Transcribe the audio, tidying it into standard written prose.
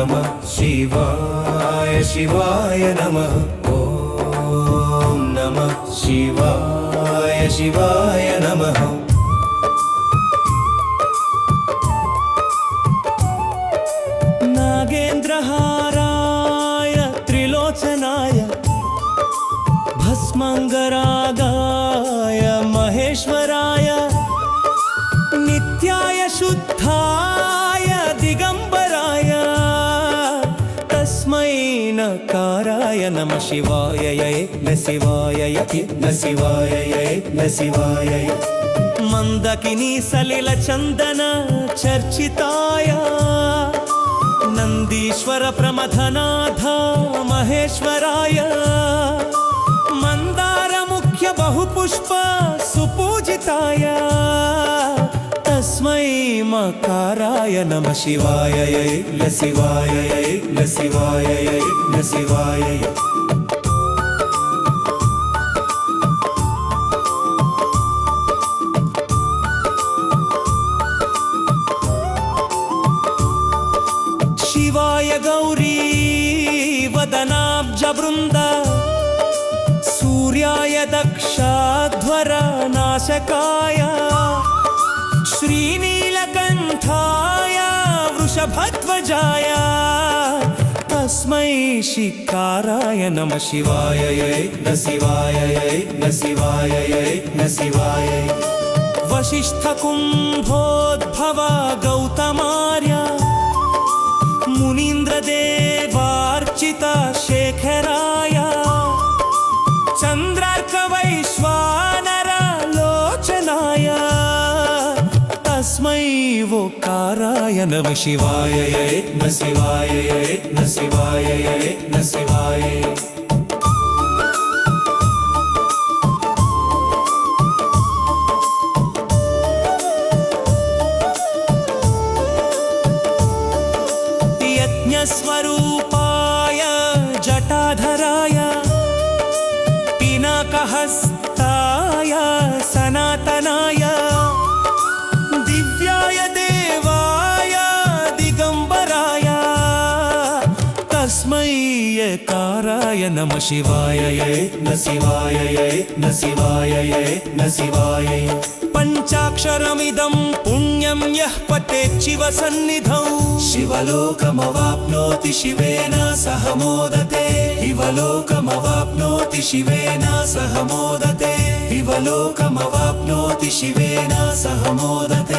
नमः शिवाय शिवाय नमः ॐ नमः शिवाय शिवाय नमः नागेन्द्रहाराय त्रिलोचनाय भस्मांगरागाय महेश्वराय नित्याय शुद्धाय दिगंबराय तस्मै नकाराय नमः शिवाय न शिवाय न शिवाय न शिवाय मंदकिनी सलिल चंदन चर्चिताय नंदीश्वर प्रमथनाथ महेश्वराय मंदार मुख्य बहुपुष्प सुपूजिताय तस्मै मकाराय नमः शिवाय न शिवाय न शिवाय न शिवाय शिवाय गौरी वदनाब्ज वृंद सूर्याय दक्षाध्वर नाशकाय श्रीनीलकंठाय वृषभध्वजाय तस्मै शिकाराय नमः शिवाय न शिवाय न शिवाय न शिवाय वसिष्ठकुम्भोद्भव गौतमार्य मुनीन्द्रदेवार्चित शेखराय चंद्रार्क वैश्वानर लोचनाय तस्मै वोकाराय नमः शिवाय न शिवाय न शिवाय न शिवाय स्वरूपाय जटाधराय पिनाकहस्ताय सनातनाय दिव्याय देवाय दिगंबराय तस्मै यकाराय नमः शिवाय न शिवाय न शिवाय न शिवाय पंचाक्षरमिदं पुण्यं यः पठेत् शिव सन्निधौ शिवलोकमवाप्नोति शिवेन सह मोदते शिवलोकमवाप्नोति शिवेन सह मोदते शिवलोकमवाप्नोति शिवेन सह मोदते